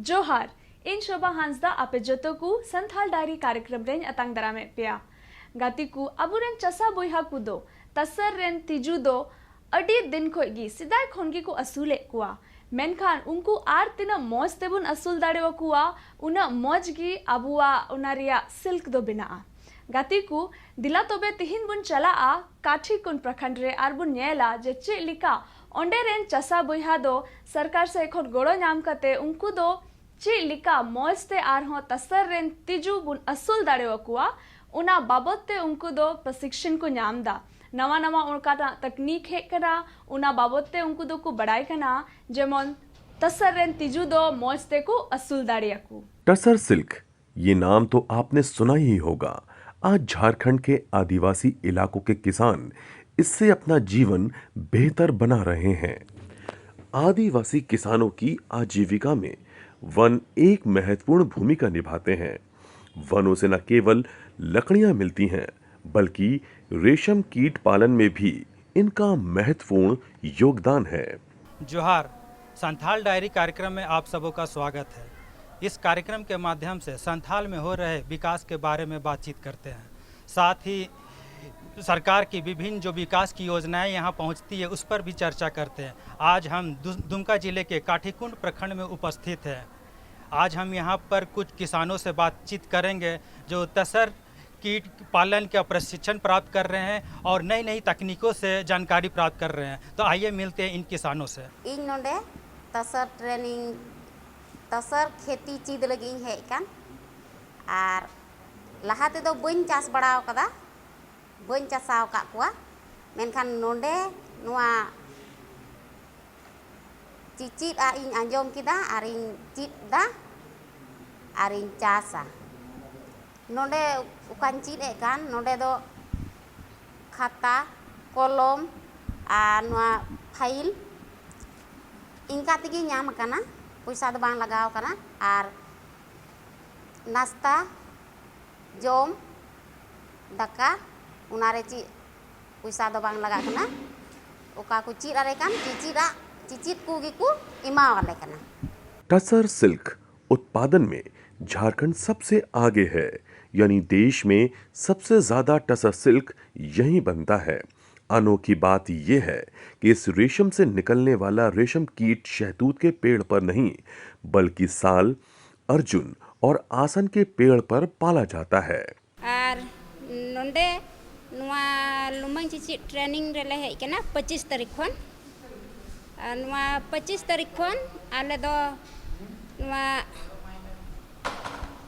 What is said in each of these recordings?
जोहार इन शोभा हांसदा आपे जतो को संथाल डायरी कार्यक्रम रेन अतंग दरामे पिया गाती को अबुरेन चसा बोहा कुदो तसर रेन तिजु दो अडी दिन खोगी सिदाय खोनगी को असूले कुआ मेनखान उनको आर तिना मौज तेबुन असूल दाड़ेवा कुआ उना मौज गी अबुआ उनारिया सिल्क दो बिना गाती को दिला तोबे तिहिन बुन चला आ काठी कुन प्रखंड रे आर बुन नेला जे चे लिका ओंडे रेन चसा बोहा दो सरकार से एखोन गोड़ो नाम कते उनको दो चे लिका मौज ते आरहों तसर रेन तिजु बुन असूल दाड़ेवा कुआ उना बाबत ते उनको दो प्रशिक्षण को नाम दा नवा नवा उनका तकनीक है कना उना बाबत ते उनको दो को बड़ाई कना जेमन तसर रेन तिजु दो मौज ते को असूल दाड़िया को। टसर सिल्क ये नाम तो आपने सुना ही होगा। आज झारखंड के आदिवासी इलाकों के किसान इससे अपना जीवन बेहतर बना रहे हैं। आदिवासी किसानों की आजीविका में वन एक महत्वपूर्ण भूमिका निभाते हैं। वनों से न केवल लकड़ियां मिलती हैं बल्कि रेशम कीट पालन में भी इनका महत्वपूर्ण योगदान है। जोहार संथाल डायरी कार्यक्रम में आप सबों का स्वागत है। इस कार्यक्रम के माध्यम से संथाल में हो रहे विकास के बारे में बातचीत करते हैं, साथ ही सरकार की विभिन्न जो विकास की योजनाएं यहां पहुंचती है उस पर भी चर्चा करते हैं। आज हम दुमका जिले के काठीकुंड प्रखंड में उपस्थित हैं। आज हम यहां पर कुछ किसानों से बातचीत करेंगे जो तसर कीट पालन का प्रशिक्षण प्राप्त कर रहे हैं और नई नई तकनीकों से जानकारी प्राप्त कर रहे हैं। तो आइए मिलते हैं इन किसानों से। इन नोडे तसर ट्रेनिंग तसर खेती चीज लगी है कान आर लहाते दो बन चास बड़ाव कदा बन चासाव का कुआ मेनखान नोडे नुआ चिचित आ इन अंजोम किदा आरिन चिदा आरिन चासा नोडे उकान चिद एकान नोडे दो खाता कलम आ नुआ फाइल इनका तिगी नाम कना पैसा दो बांग लगाव कना आर नाश्ता जोम दका उनारे ची पैसा दो बांग लगा कना उका को चिद आरे कान चिचिदा चिचित कुगी को इमा वाले कना। टसर सिल्क उत्पादन में झारखंड सबसे आगे है, यानी देश में सबसे ज्यादा टसर सिल्क यहीं बनता है। अनोखी बात यह है कि इस रेशम से निकलने वाला रेशम कीट शहतूत के पेड़ पर नहीं बल्कि साल, अर्जुन और आसन के पेड़ पर पाला जाता है। आर नोंडे नुआ लुमंग चिची ट्रेनिंग रेले है केना 25 तारीख खन नुआ 25 तारीख खन आले दो नुआ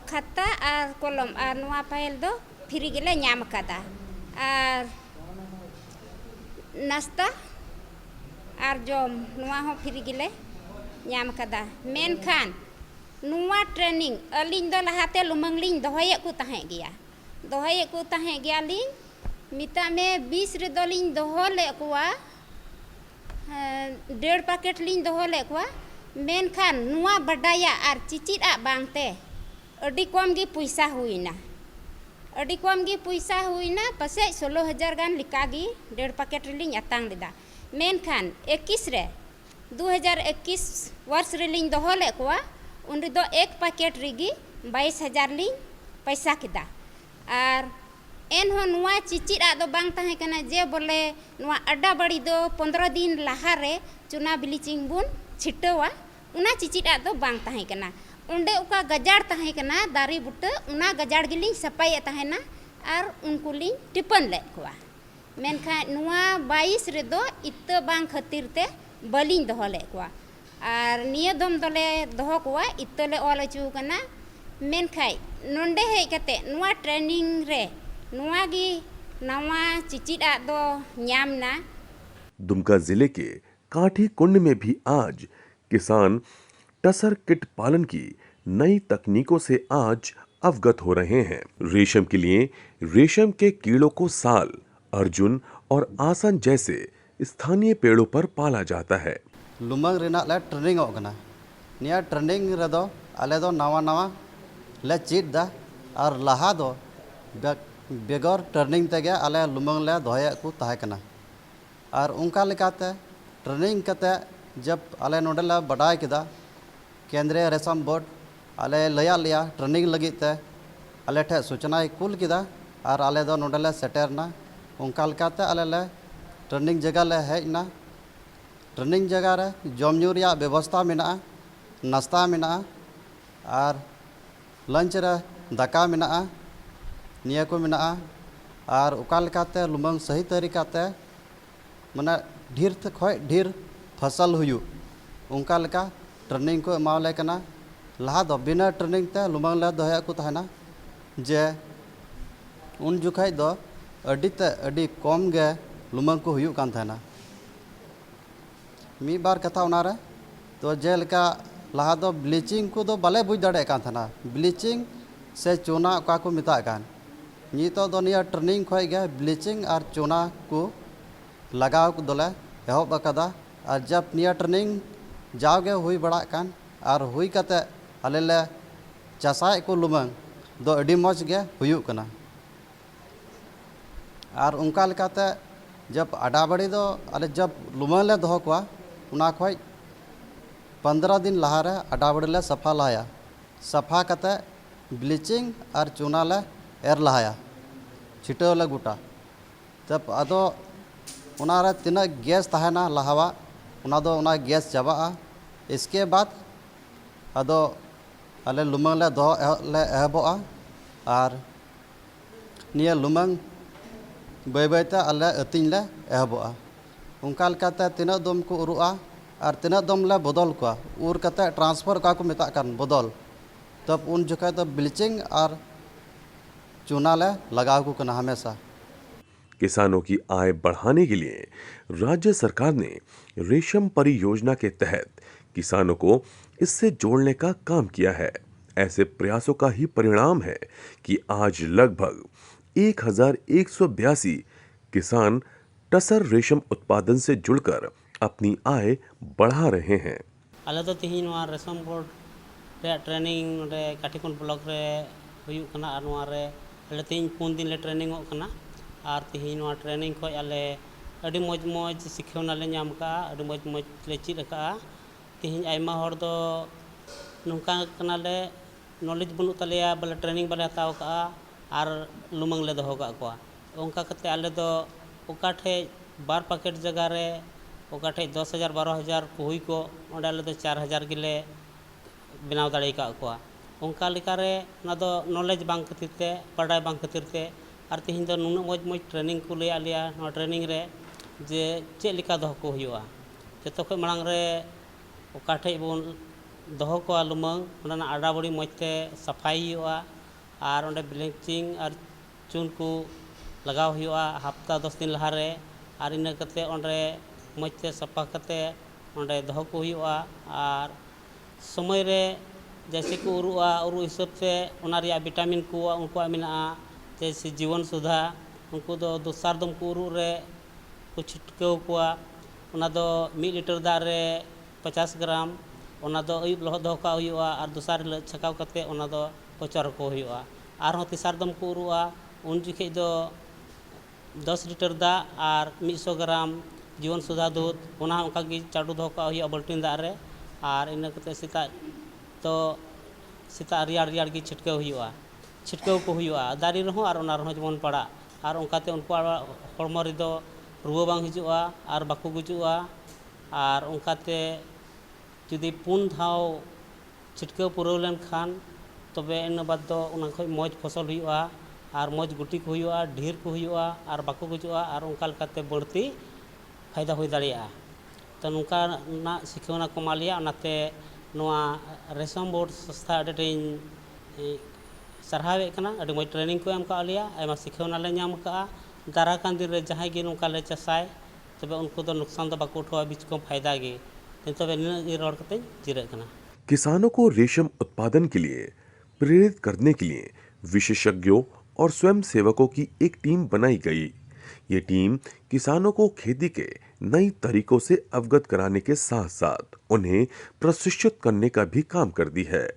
खाता आर कलम आर नुआ फाइल दो फ्री गेले नाम कदा आर नाश्ता आर जोम नुआ हो फ्री गेले नाम कदा मेनखान नुआ ट्रेनिंग अलिंग दो लहाते लुमंगलिंग दोहये को तहे गया लिंग मिता में 20 रे दोलिंग दोहो ले कुआ 1.5 पैकेट लिंग दोहो ले कुआ मेनखान नुआ बडाया आर चिचिरा बांगते अडी कम गी पैसा हुईना पसे 16,000 गान लिकागी 1.5 पैकेट लिंग अतांग लेदा मेनखान 21 रे 2021 वर्ष रे लिंग दोहो ले कुआ उन दो एक पैकेट रिगी 22,000 लिंग पैसा किदा आर एन हो नुआ चिचिरा दो बांग ताहे कना जे बोले नुआ अड्डा बड़ी दो 15 दिन लहा रे चुना ब्लीचिंग बुन छिटवा उना चिचिरा दो बांग ताहे कना उंडे उका गजाड़ ताहे कना दारी बुट्टे उना गजाड़ गिलिंग सपाय ताहेना आर उनको लिंग टिपन ले कुआ मेनखा नुआ 22 रे दो इत बांग खातिर ते बलिंग दोहो ले कुआ आर निया दम दोले दोहो कुआ इतले ऑल अचू कना मेनखाई नोंडे हे कते नुआ ट्रेनिंग रे नुआ गी नवा चिचिड़ा दो न्यामना। दुमका जिले के काठी कुंड में भी आज किसान टसर कीट पालन की नई तकनीकों से आज अवगत हो रहे हैं। रेशम के लिए रेशम के कीड़ों को साल, अर्जुन और आसन जैसे स्थानीय पेड़ों पर पाला जाता है। लुमंग रेना ले ट्रेनिंग ओकना निया ट्रेनिंग रेदो आले दो नवा नवा ले चीट दा और लहा दो बेगर ट्रेनिंग तेगे आले लुमंग ले दोहे को ताहे कना और उनका लेकाते ट्रेनिंग कते जब आले नोडे ले बडाय किदा केंद्रीय रेशम बोर्ड आले लया लिया ट्रेनिंग लगी ते आले ठे सूचना कुल किदा और आले दो नोडे ले सेटेरना उनका लेकाते आले ले ट्रेनिंग जगह ले हेजना ट्रेनिंग जगह रे जमन्यू रिया व्यवस्था मेना नाश्ता मेना और लंच रे दाका मेना निया को मेना और उका लेकाते लुमंग सही तरीकाते माने ढेर खय ढेर फसल हुयु उनका लेका ट्रेनिंग को एमावले कना लहा दो बिना ट्रेनिंग ते लुमंग ले दोहे को तहना जे उन जुखाय दो अडी कम गे लुमंग को हुयु कान तहना मी बार कथा उनारे तो जेलका लहा दो ब्लीचिंग को दो बाले बुझ दाड़े कान तहना ब्लीचिंग से चूना का को मिता कान नितो दो निया ट्रेनिंग खय गे ब्लीचिंग और चूना को लगाव को दोले एहब अकदा और जब निया ट्रेनिंग जाओगे हुई बड़ा कान और हुई कते आले ले चासाय को लुमंग दो अडी मौज गे हुयु कना और उनका लेकाते जब अडाबड़ी दो आले जब लुमंग ले दोहो कोआ उना खय 15 दिन लहा रे अडाबड़ी ले सफा लाया सफा कते ब्लीचिंग और चूना ले एर लहाया छिटाव ले गुटा तब अदो उना रे तिना गैस तहना लहावा उना दो उना गैस चाबा इसके बाद अदो आले लुमंग ले दो ले एहबोआ और निया लुमंग बाय बायते आले अतिन ले एहबोआ उनका लेकाते तिना दम को उरुआ और तिना दम ले बदल को उर कते ट्रांसफर का को मेता कान बदल तब उन जगह तो ब्लीचिंग और चूना ले लगाव को कना हमेशा। किसानों की आय बढ़ाने के लिए राज्य सरकार ने रेशम परियोजना के तहत किसानों को इससे जोड़ने का काम किया है। ऐसे प्रयासों का ही परिणाम है कि आज लगभग 1182 किसान टसर रेशम उत्पादन से जुड़कर अपनी आय बढ़ा रहे हैं। आले तो तिहिन नोआ रेशम बोर्ड रे ट्रेनिंग नोडे काटिकुन ब्लॉक रे हुयुक कना आर नोआ रे आले तिहिन 4 दिन ले ट्रेनिंग ओक कना और तिहिन नोआ ट्रेनिंग खय आले अडी मौज मौज सिखौना ले नाम का अडी मौज मौज ले चीद का तिहिन आयमा हर दो नोंका कना ले नॉलेज बनु तलेया बले ट्रेनिंग बले हताव का और लुमंग ले दोहो का कोआ ओंका कते आले दो ओकाठे 2 पैकेट जगह रे ओकाठे 10,000 12,000 को हुई को ओंडे आले दो 4,000 गिले बनाव दाड़े का कोआ ओंका लेका रे ना दो नॉलेज बांग खातिर ते पढ़ाई बांग खातिर ते और तिहिन दो नुना मौज मौज ट्रेनिंग को ले आलिया ना ट्रेनिंग रे जे चे लिका दोहो को हुआ जतो खय मांग रे ओकाठे बोन दोहो को लुमंग ओना आडा बड़ी मौजते सफाई हुआ और ओंडे ब्लीचिंग और चून को लगाव हुआ हफ्ता 10 दिन लहा रे और इना कते ओंडे मौजते सफा कते ओंडे दोहो को हुआ और समय रे जैसे को उरुआ उरु हिसाब से ओना रिया विटामिन को उनको मेना जैसे जीवन सुधा उनको दो दोसार दम को उरु रे को छिटकाव कोआ ओना दो 1 लीटर दा रे 50 ग्राम ओना दो अयुब लह दोहो का हुआ और दोसार ले छकाव कते ओना दो पचर को हुआ और तीसार दम को उरुआ उन जिखे दो 10 लीटर दा और 100 ग्राम जीवन सुधा दूध ओना उनका गी चाडू दोहो का हुआ बाल्टीन दा रे और इन कते सीता तो सीता रियाड़ रियाड़ की छिटकाव हुआ छिटकाव को हुआ दारी रहो और ओना रहो जमन पड़ा और उनकाते उनको हड़मो रे दो रुआ बांग हिजुआ और बाको गुजुआ और उनकाते जुदी 4 धाव छिटकाव पुराव लेन खान तबे इन बाद दो उना खय मौज फसल हुआ और मौज गुटी को हुआ ढेर को हुआ और बाको गुजुआ और उनका लेकाते बढ़ती फायदा हुई दाड़िया तो नुका ना सिखौना को मालिया ओनाते नोआ रेशम बोर्ड संस्था अडेटिन सरहावे कना अडी मौज ट्रेनिंग को एम का लिया आयमा सिखौना ले नाम का दारा कान दिन रे जहां गे नुका ले चसाय तबे उनको तो नुकसान तो बाको उठवा बीच को फायदा गे तबे निना रोड कते जिरे कना। किसानों को रेशम उत्पादन के लिए प्रेरित करने के लिए विशेषज्ञों और स्वयं सेवकों की एक टीम बनाई गई। ये टीम किसानों को खेती के नई तरीकों से अवगत कराने के साथ साथ उन्हें प्रशिक्षित करने का भी काम करती है।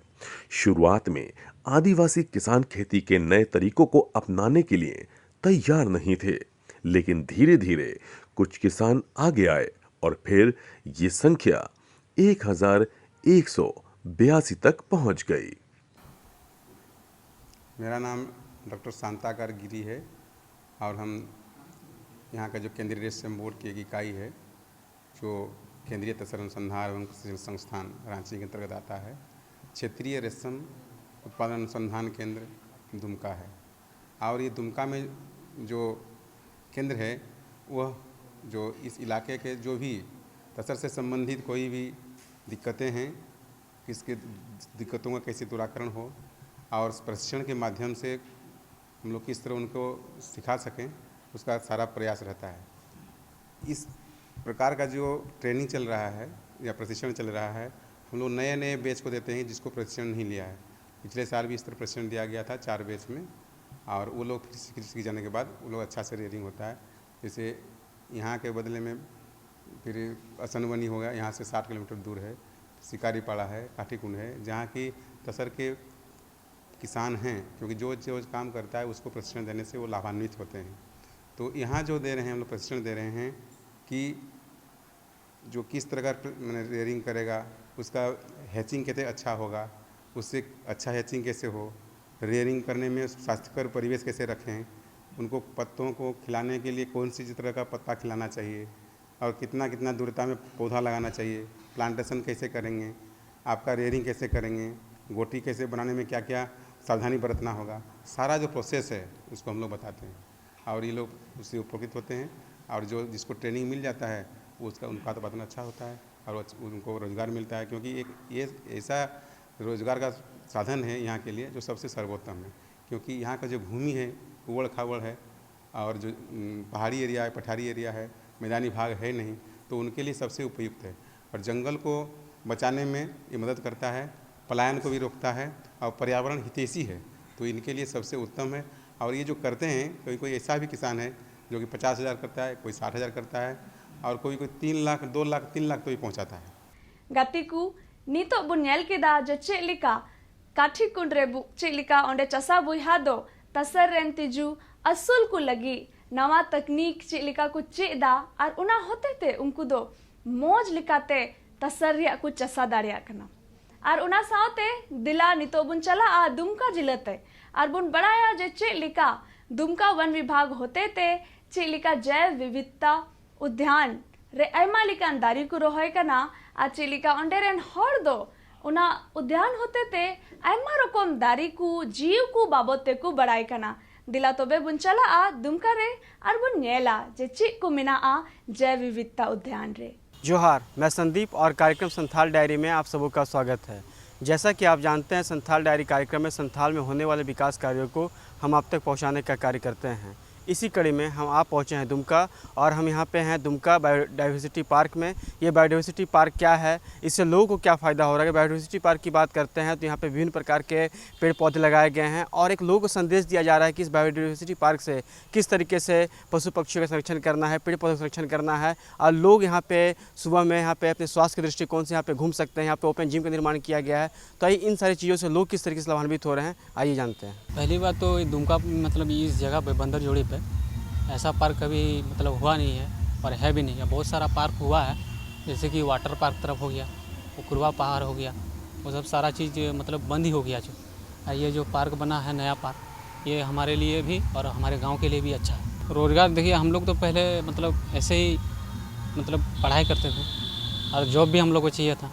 शुरुआत में आदिवासी किसान खेती के नए तरीकों को अपनाने के लिए तैयार नहीं थे, लेकिन धीरे धीरे कुछ किसान आगे आए और फिर ये संख्या 1182 तक पहुंच गई। मेरा नाम डॉक्टर शांताकार गिरी है और हम यहाँ का जो केंद्रीय रेशम बोर्ड की एक इकाई है जो केंद्रीय तसर अनुसंधान एवं प्रशिक्षण संस्थान रांची के अंतर्गत आता है। क्षेत्रीय रेशम उत्पादन अनुसंधान केंद्र दुमका है और ये दुमका में जो केंद्र है वह जो इस इलाके के जो भी तसर से संबंधित कोई भी दिक्कतें हैं, किसके दिक्कतों का कैसे दूराकरण हो और प्रशिक्षण के माध्यम से हम लोग किस तरह उनको सिखा सकें, उसका सारा प्रयास रहता है। इस प्रकार का जो ट्रेनिंग चल रहा है या प्रशिक्षण चल रहा है, हम लोग नए नए बैच को देते हैं जिसको प्रशिक्षण नहीं लिया है। पिछले साल भी इस तरह प्रशिक्षण दिया गया था 4 बैच में और वो लोग फिर सीख जाने के बाद वो लोग अच्छा से रेयरिंग होता है। जैसे यहाँ के बदले में फिर असनवनी हो गया, यहाँ से 60 किलोमीटर दूर है, शिकारीपाड़ा है, काठीकुंड है, जहाँ की तसर के किसान हैं, क्योंकि जो काम करता है उसको प्रशिक्षण देने से वो लाभान्वित होते हैं। तो यहाँ जो दे रहे हैं हम लोग प्रशिक्षण दे रहे हैं कि जो किस तरह का रेयरिंग करेगा, उसका हैचिंग कैसे अच्छा होगा, उससे अच्छा हैचिंग कैसे हो, रेयरिंग करने में स्वास्थ्यकर परिवेश कैसे रखें, उनको पत्तों को खिलाने के लिए कौन सी तरह का पत्ता खिलाना चाहिए और कितना कितना दूरता में पौधा लगाना चाहिए, प्लांटेशन कैसे करेंगे, आपका रेयरिंग कैसे करेंगे, गोटी कैसे बनाने में क्या क्या सावधानी बरतना होगा, सारा जो प्रोसेस है उसको हम लोग बताते हैं और ये लोग उससे उपकृत होते हैं। और जो जिसको ट्रेनिंग मिल जाता है उसका उनका तो बतना अच्छा होता है और उनको रोज़गार मिलता है, क्योंकि एक ये ऐसा रोज़गार का साधन है यहाँ के लिए जो सबसे सर्वोत्तम है। क्योंकि यहाँ का जो भूमि है उबड़ खाबड़ है और जो पहाड़ी एरिया है, पठारी एरिया है, मैदानी भाग है नहीं, तो उनके लिए सबसे उपयुक्त है। और जंगल को बचाने में ये मदद करता है, पलायन को भी रोकता है और पर्यावरण हितैषी है, तो इनके लिए सबसे उत्तम है। और ये जो करते हैं, कोई ऐसा भी किसान है जो कि 50,000 करता है, कोई 60,000 करता है और कोई 3 लाख 2 लाख 3 लाख तो भी पहुँचाता है। गातिकू नितो बुन नेल केदा जे चेलिका काठीकुंड रे चेलिका ओंडे चसा बुहा दो तसर रेन तिजू असुल को लगी नवा तकनीक चेलिका को चेदा और उना होते थे उनको दो मौज लिकाते तसर रिया को चसा दाड़िया कना और उना सावते दिला नितो बुन चला आ दुमका जिलते और बुन बड़ाया जे चेलिका दुमका वन विभाग होते थे चेलिका जैव विविधता उद्यान रे आयमा लिकान दारी को रोहय कना आ चेलिका ओंडे रेन हर दो उना उद्यान होते थे आयमा रकम दारी को जीव को बाबते को बड़ाई कना दिला तोबे बुन चला आ दुमका रे और बुन नेला जे ची को मिना आ जैव विविधता उद्यान रे। जोहार, मैं संदीप और कार्यक्रम संथाल डायरी में आप सबों का स्वागत है। जैसा कि आप जानते हैं, संथाल डायरी कार्यक्रम में संथाल में होने वाले विकास कार्यों को हम आप तक पहुंचाने का कार्य करते हैं। इसी कड़ी में हम आप पहुंचे हैं दुमका और हम यहां पे हैं दुमका बायोडाइवर्सिटी पार्क में। ये बायोडाइवर्सिटी पार्क क्या है, इससे लोगों को क्या फ़ायदा हो रहा है। बायोडाइवर्सिटी पार्क की बात करते हैं तो यहाँ पे विभिन्न प्रकार के पेड़ पौधे लगाए गए हैं और एक लोगों को संदेश दिया जा रहा है कि इस बायोडाइवर्सिटी पार्क से किस तरीके से पशु पक्षियों का संरक्षण करना है, पेड़ पौधों का संरक्षण करना है। और लोग यहाँ पे सुबह में यहाँ पे अपने स्वास्थ्य के दृष्टिकोण से यहाँ पे घूम सकते हैं। यहाँ पे ओपन जिम का निर्माण किया गया है। तो आइए इन सारी चीज़ों से लोग किस तरीके से लाभान्वित हो रहे हैं, आइए जानते हैं। पहली बात तो दुमका मतलब इस जगह पे बंदर जोड़ी पे ऐसा पार्क कभी मतलब हुआ नहीं है और है भी नहीं है। बहुत सारा पार्क हुआ है, जैसे कि वाटर पार्क तरफ हो गया, उकुरवा पहाड़ हो गया, वो सब सारा चीज़ मतलब बंद ही हो गया। जो ये जो पार्क बना है नया पार्क, ये हमारे लिए भी और हमारे गांव के लिए भी अच्छा है। रोज़गार देखिए, हम लोग तो पहले मतलब ऐसे ही मतलब पढ़ाई करते थे और जॉब भी हम लोग को चाहिए था।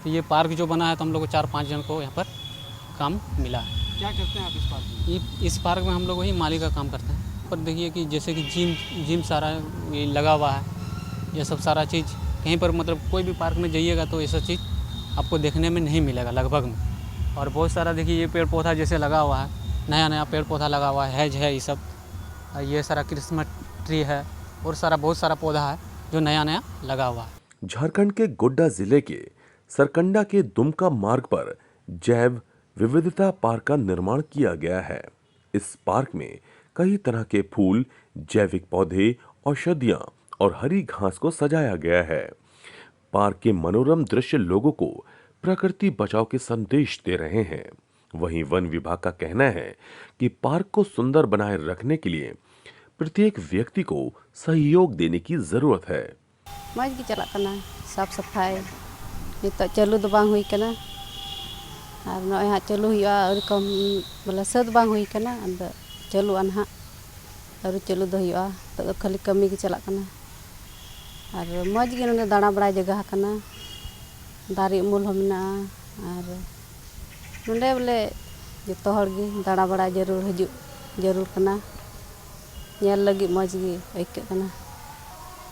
तो ये पार्क जो बना है तो हम लोग को 4-5 जन को यहाँ पर काम मिला है। क्या करते हैं आप इस पार्क में? इस पार्क में हम लोग वही माली का काम करते हैं। पर देखिए कि जैसे कि जिम सारा ये लगा हुआ है, ये सब सारा चीज़ कहीं पर मतलब कोई भी पार्क में जाइएगा तो ये सब चीज़ आपको देखने में नहीं मिलेगा लगभग में। और बहुत सारा देखिए ये पेड़ पौधा जैसे लगा हुआ है, नया नया पेड़ पौधा लगा हुआ है, हैज है, ये सब ये सारा क्रिसमस ट्री है और सारा बहुत सारा पौधा है जो नया नया लगा हुआ है। झारखंड के गोड्डा जिले के सरकंडा के दुमका मार्ग पर जैव विविधता पार्क का निर्माण किया गया है। इस पार्क में कई तरह के फूल जैविक पौधे, औषधियां और हरी घास को सजाया गया है। पार्क के मनोरम दृश्य लोगों को प्रकृति बचाओ के संदेश दे रहे हैं। वहीं वन विभाग का कहना है कि पार्क को सुंदर बनाए रखने के लिए प्रत्येक व्यक्ति को सहयोग देने की जरूरत है। मज गी चला कना साफ सफाई नित चालू दो बांग हुई कना और नय हा चालू हुआ और कम बोला सद बांग हुई कना अंद चालू अनहा और चालू दो हुआ तो खाली कमी की चला कना और मज गी ने दाना बड़ा जगह कना दारी उमुल हो मेना और नोंडे बोले जतो हर गी दाना बड़ा जरूर हजू जरूर कना ñel lagi moj gi aike kana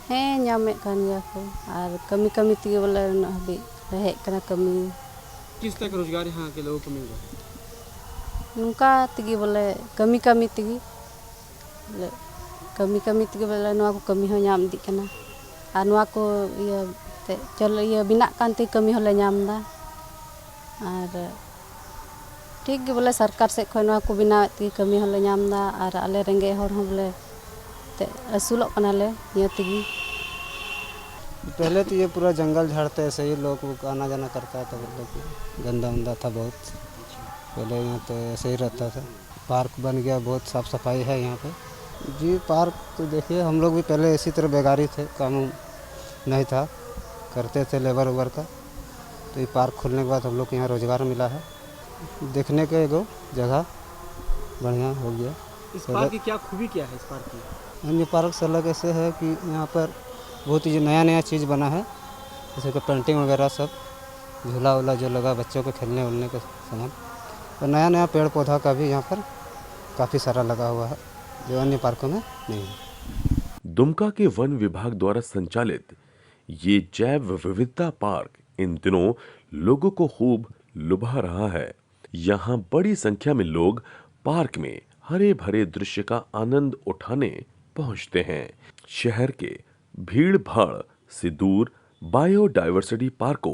he nyame kan ya ko और कमी कमी tige बोले न हबी रहे कना कमी किस तरह का रोजगार यहाँ के लोगों को मिल रहा है? नुका tige बोले कमी कमी tige बोले कमी tige बोले नवा को कमी हो nyam दी कना आ नवा को ये ते चल ये बिना कांति कमी होले nyam दा और ठीक गे बोले सरकार से खो नवा को बिना ती कमी होले nyam दा और आले रेंगे हर हो बोले ते असुलोक कनाले ये तिगी पहले तो ये पूरा जंगल झाड़ था, ऐसे ही लोग आना जाना करता था, मतलब गंदा उंदा था बहुत। पहले यहाँ तो ऐसे ही रहता था। पार्क बन गया, बहुत साफ़ सफाई है यहाँ पे जी। पार्क तो देखिए हम लोग भी पहले इसी तरह बेगारी थे, काम नहीं था, करते थे लेबर वेबर का। तो ये पार्क खुलने के बाद हम लोग को यहाँ रोज़गार मिला है। देखने का एगो जगह बढ़िया हो गया। इस पार्क की क्या खूबी क्या है? इस पार्क की ये पार्क से अलग ऐसे है कि यहाँ पर बहुत ही नया चीज़ बना है, जैसे कि पेंटिंग वगैरह सब, झूला वूला जो लगा बच्चों के खेलने उलने का सामान, और नया पेड़ पौधा का भी यहाँ पर काफ़ी सारा लगा हुआ है, जो अन्य पार्कों में नहीं है। दुमका के वन विभाग द्वारा संचालित ये जैव विविधता पार्क इन दिनों लोगों को खूब लुभा रहा है। यहाँ बड़ी संख्या में लोग पार्क में हरे भरे दृश्य का आनंद उठाने पहुँचते हैं। शहर के भीड़ भाड़ से दूर बायोडायवर्सिटी पार्क को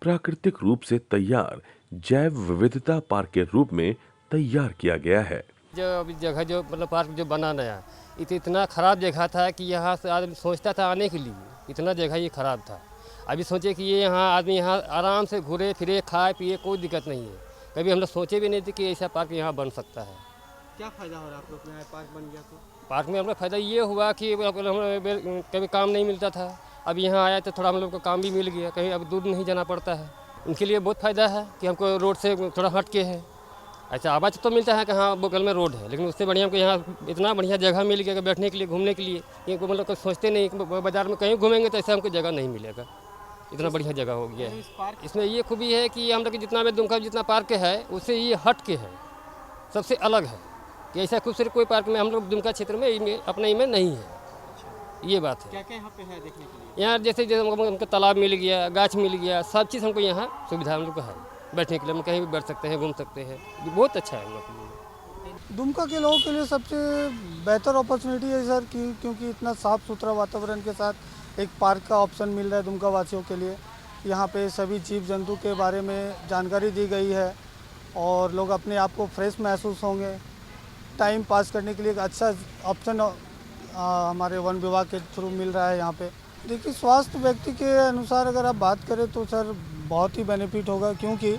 प्राकृतिक रूप से तैयार जैव विविधता पार्क के रूप में तैयार किया गया है। जो अभी जगह जो मतलब पार्क जो बना नया, इतना ख़राब जगह था कि यहाँ से आदमी सोचता था आने के लिए, इतना जगह ये ख़राब था। अभी सोचे कि ये यहाँ आदमी यहाँ आराम से घूरे फिरे खाए पिए, कोई दिक्कत नहीं है। कभी हम लोग सोचे भी नहीं थे कि ऐसा पार्क यहाँ बन सकता है। क्या फ़ायदा हो रहा है आप लोग में पार्क बन गया तो? पार्क में हम लोग फ़ायदा ये हुआ कि कभी काम नहीं मिलता था, अब यहाँ आया तो थोड़ा हम लोग को काम भी मिल गया, कहीं अब दूर नहीं जाना पड़ता है। उनके लिए बहुत फ़ायदा है कि हमको रोड से थोड़ा हट के है। अच्छा आवाज़ तो मिलता है कि हाँ बगल में रोड है, लेकिन उससे बढ़िया हमको यहाँ इतना बढ़िया जगह मिल गया कि बैठने के लिए घूमने के लिए। ये मतलब कोई सोचते नहीं कि बाज़ार में कहीं घूमेंगे तो ऐसा हमको जगह नहीं मिलेगा, इतना बढ़िया जगह हो गया है। इसमें ये खूबी है कि हम लोग जितना भी दुमका जितना पार्क है उससे ये हट के है, सबसे अलग है कि ऐसा खूबसूरत कोई पार्क में हम लोग दुमका क्षेत्र में अपने में नहीं है। ये बात है। क्या क्या यहाँ पे है देखने के लिए? यहाँ जैसे हमको तालाब मिल गया, गाछ मिल गया, सब चीज़ हमको यहाँ सुविधा हम लोग को है बैठने के लिए। हम कहीं भी बैठ सकते हैं, घूम सकते हैं, बहुत अच्छा है हम लोग के लिए। दुमका के लोगों के लिए सबसे बेहतर अपॉर्चुनिटी है सर क्योंकि इतना साफ़ सुथरा वातावरण के साथ एक पार्क का ऑप्शन मिल रहा है दुमका वासियों के लिए। यहाँ पे सभी जीव जंतु के बारे में जानकारी दी गई है और लोग अपने आप को फ्रेश महसूस होंगे। टाइम पास करने के लिए एक अच्छा ऑप्शन हमारे वन विभाग के थ्रू मिल रहा है यहाँ पे। देखिए स्वास्थ्य व्यक्ति के अनुसार अगर आप बात करें तो सर बहुत ही बेनिफिट होगा, क्योंकि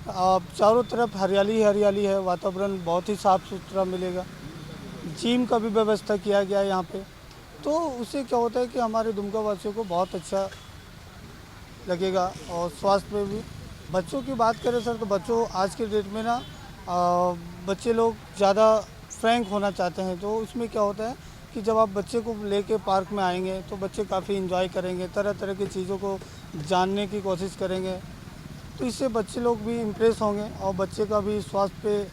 चारों तरफ हरियाली ही हरियाली है, वातावरण बहुत ही साफ़ सुथरा मिलेगा। जिम का भी व्यवस्था किया गया है यहाँ पे, तो उससे क्या होता है कि हमारे दुमका वासियों को बहुत अच्छा लगेगा। और स्वास्थ्य में भी बच्चों की बात करें सर तो बच्चों आज के डेट में ना बच्चे लोग ज़्यादा फ्रैंक होना चाहते हैं। तो उसमें क्या होता है कि जब आप बच्चे को लेके पार्क में आएंगे तो बच्चे काफ़ी एंजॉय करेंगे, तरह तरह की चीज़ों को जानने की कोशिश करेंगे, तो इससे बच्चे लोग भी इम्प्रेस होंगे और बच्चे का भी स्वास्थ्य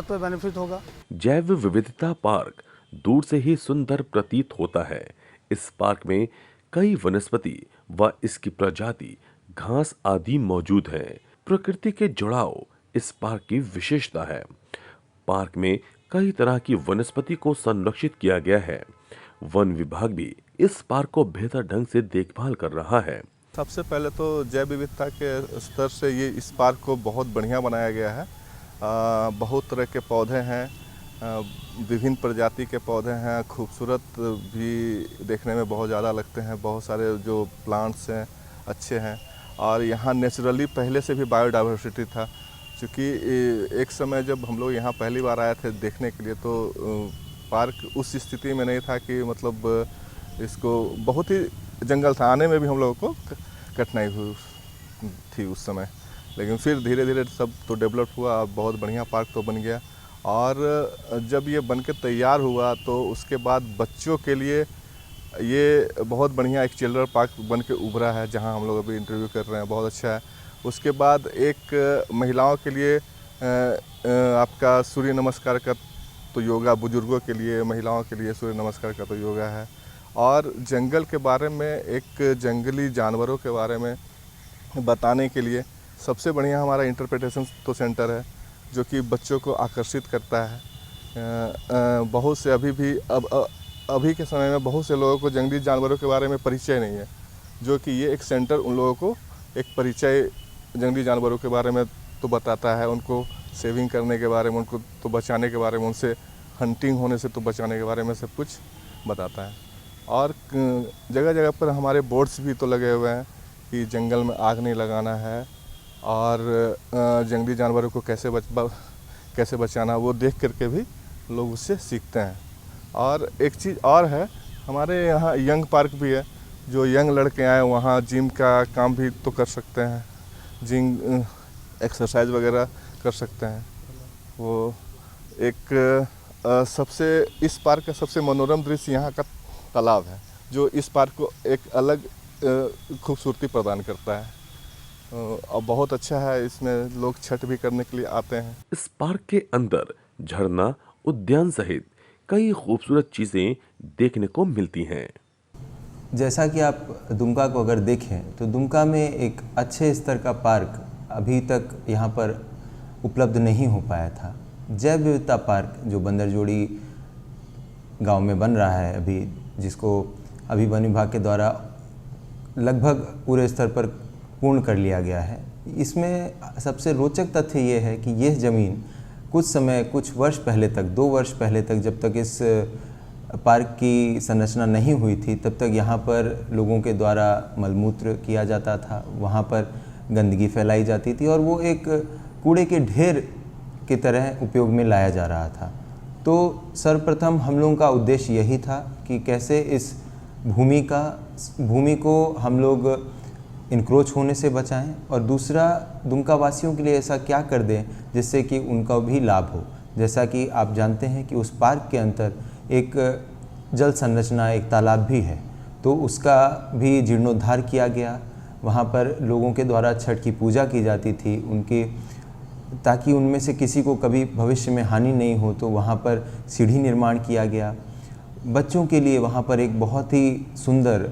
पे बेनिफिट होगा। जैव विविधता पार्क दूर से ही सुंदर प्रतीत होता है। इस पार्क में कई वनस्पति व इसकी प्रजाति घास आदि मौजूद हैं। प्रकृति के जुड़ाव इस पार्क की विशेषता है। पार्क में कई तरह की वनस्पति को संरक्षित किया गया है। वन विभाग भी इस पार्क को बेहतर ढंग से देखभाल कर रहा है। सबसे पहले तो जैव विविधता के स्तर से ये इस पार्क को बहुत बढ़िया बनाया गया है। बहुत तरह के पौधे हैं, विभिन्न प्रजाति के पौधे हैं, खूबसूरत भी देखने में बहुत ज़्यादा लगते हैं। बहुत सारे जो प्लांट्स हैं अच्छे हैं और यहाँ नेचुरली पहले से भी बायोडाइवर्सिटी था। क्योंकि एक समय जब हम लोग यहाँ पहली बार आए थे देखने के लिए तो पार्क उस स्थिति में नहीं था कि मतलब इसको बहुत ही जंगल था, आने में भी हम लोगों को कठिनाई हुई थी उस समय। लेकिन फिर धीरे धीरे सब तो डेवलप हुआ और बहुत बढ़िया पार्क तो बन गया। और जब ये बन के तैयार हुआ तो उसके बाद बच्चों के लिए ये बहुत बढ़िया एक चिल्ड्रन पार्क बन के उभरा है, जहाँ हम लोग अभी इंटरव्यू कर रहे हैं, बहुत अच्छा है। उसके बाद एक महिलाओं के लिए आपका सूर्य नमस्कार का तो योगा, बुजुर्गों के लिए, महिलाओं के लिए सूर्य नमस्कार का तो योगा है। और जंगल के बारे में, एक जंगली जानवरों के बारे में बताने के लिए सबसे बढ़िया हमारा इंटरप्रिटेशन तो सेंटर है, जो कि बच्चों को आकर्षित करता है। बहुत से अभी के समय में बहुत से लोगों को जंगली जानवरों के बारे में परिचय नहीं है, जो कि ये एक सेंटर उन लोगों को एक परिचय जंगली जानवरों के बारे में तो बताता है, उनको सेविंग करने के बारे में, उनको तो बचाने के बारे में, उनसे हंटिंग होने से तो बचाने के बारे में सब कुछ बताता है। और जगह जगह पर हमारे बोर्ड्स भी तो लगे हुए हैं कि जंगल में आग नहीं लगाना है और जंगली जानवरों को कैसे बचाना, वो देख करके भी लोग उससे सीखते हैं। और एक चीज़ और है, हमारे यहाँ यंग पार्क भी है, जो यंग लड़के आए वहाँ जिम का काम भी तो कर सकते हैं, जिम एक्सरसाइज वगैरह कर सकते हैं। वो एक सबसे इस पार्क का सबसे मनोरम दृश्य यहाँ का तालाब है, जो इस पार्क को एक अलग खूबसूरती प्रदान करता है और बहुत अच्छा है। इसमें लोग छठ भी करने के लिए आते हैं। इस पार्क के अंदर झरना, उद्यान सहित कई खूबसूरत चीजें देखने को मिलती हैं। जैसा कि आप दुमका को अगर देखें तो दुमका में एक अच्छे स्तर का पार्क अभी तक यहाँ पर उपलब्ध नहीं हो पाया था। जैव विविधता पार्क जो बंदरजोड़ी गांव में बन रहा है अभी, जिसको अभी वन विभाग के द्वारा लगभग पूरे स्तर पर पूर्ण कर लिया गया है। इसमें सबसे रोचक तथ्य ये है कि यह ज़मीन कुछ वर्ष पहले तक, 2 वर्ष पहले तक, जब तक इस पार्क की संरचना नहीं हुई थी, तब तक यहाँ पर लोगों के द्वारा मलमूत्र किया जाता था, वहाँ पर गंदगी फैलाई जाती थी और वो एक कूड़े के ढेर की तरह उपयोग में लाया जा रहा था। तो सर्वप्रथम हम लोगों का उद्देश्य यही था कि कैसे इस भूमि को हम लोग इनक्रोच होने से बचाएं और दूसरा दुमका वासियों के लिए ऐसा क्या कर दें जिससे कि उनका भी लाभ हो। जैसा कि आप जानते हैं कि उस पार्क के अंदर एक जल संरचना, एक तालाब भी है, तो उसका भी जीर्णोद्धार किया गया। वहाँ पर लोगों के द्वारा छठ की पूजा की जाती थी उनकी, ताकि उनमें से किसी को कभी भविष्य में हानि नहीं हो, तो वहाँ पर सीढ़ी निर्माण किया गया। बच्चों के लिए वहाँ पर एक बहुत ही सुंदर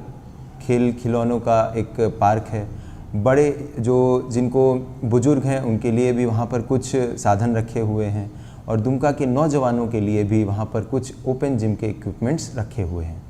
खेल खिलौनों का एक पार्क है। बड़े जिनको बुजुर्ग हैं उनके लिए भी वहाँ पर कुछ साधन रखे हुए हैं और दुमका के नौजवानों के लिए भी वहाँ पर कुछ ओपन जिम के इक्विपमेंट्स रखे हुए हैं।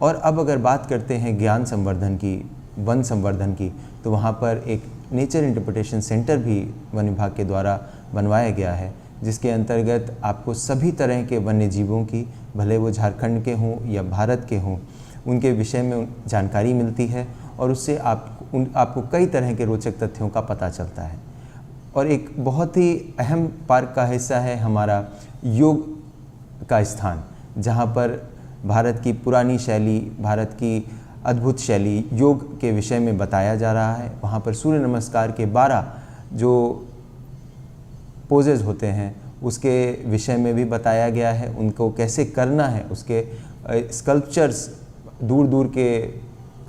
और अब अगर बात करते हैं ज्ञान संवर्धन की, वन संवर्धन की, तो वहाँ पर एक नेचर इंटरप्रिटेशन सेंटर भी वन विभाग के द्वारा बनवाया गया है, जिसके अंतर्गत आपको सभी तरह के वन्य जीवों की, भले वो झारखंड के हों या भारत के हों, उनके विषय में जानकारी मिलती है और उससे आपको कई तरह के रोचक तथ्यों का पता चलता है। और एक बहुत ही अहम पार्क का हिस्सा है हमारा योग का स्थान, जहाँ पर भारत की पुरानी शैली, भारत की अद्भुत शैली योग के विषय में बताया जा रहा है। वहाँ पर सूर्य नमस्कार के 12 जो पोजेज होते हैं उसके विषय में भी बताया गया है, उनको कैसे करना है, उसके स्कल्पचर्स दूर दूर के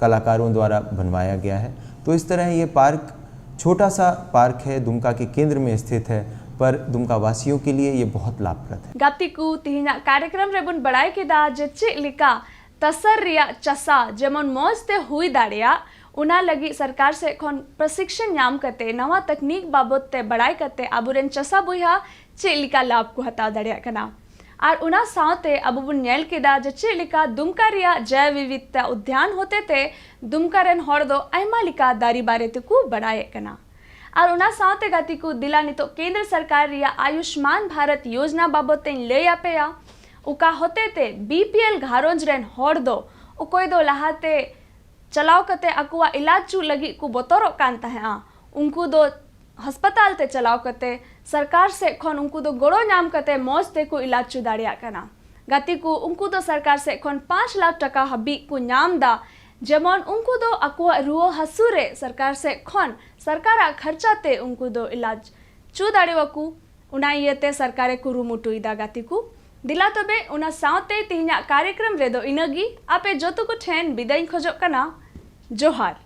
कलाकारों द्वारा बनवाया गया है। तो इस तरह ये पार्क छोटा सा पार्क है, दुमका के केंद्र में स्थित है, पर दुमका वासियों के लिए ये बहुत लाभप्रद है। गाती को तिहिना कार्यक्रम रेबुन बड़ाई केदा जे चेक लेका तसर रिया चसा जेमन मौजते हुई दाड़िया उना लगी सरकार से एखन प्रशिक्षण नाम करते नवा तकनीक बाबत ते बड़ाई करते आबुरेन चसा बुहा चेक लेका लाभ को हता दाड़िया कना और उना साथे अबुबुन नेल केदा जे चेक लेका दुमका रिया जैव विविधता उद्यान होते ते दुमका रेन हर दो आयमा लेका दारी बारे ते को बड़ाई कना और उना सावते गाती को दिला नितो केंद्र सरकार रिया आयुष्मान भारत योजना बाबते लई आपेया उका होते ते बीपीएल घारोंज रेन होड़ दो उकोय दो लहाते चलाव कते अकुआ इलाज चू लगी को बतोरो कान तहेआ उनको दो अस्पताल ते चलाव कते सरकार से खन उनको दो गोड़ो नाम कते मौज ते को इलाज चू दाड़िया कना गाती को उनको दो सरकार से खन 5 लाख टका हबी को नाम दा जेमन उनको दो अकुआ रुओ हसुरे सरकार से खन सरकारा खर्चा ते उनको दो इलाज चू दाड़ेवकू उना इयते सरकारे कुरुमुटु इदा गाती को दिला तबे उना सावते तिहिना कार्यक्रम रेदो इनगी आपे जोतो को ठेन बिदाई खोजो कना जोहार।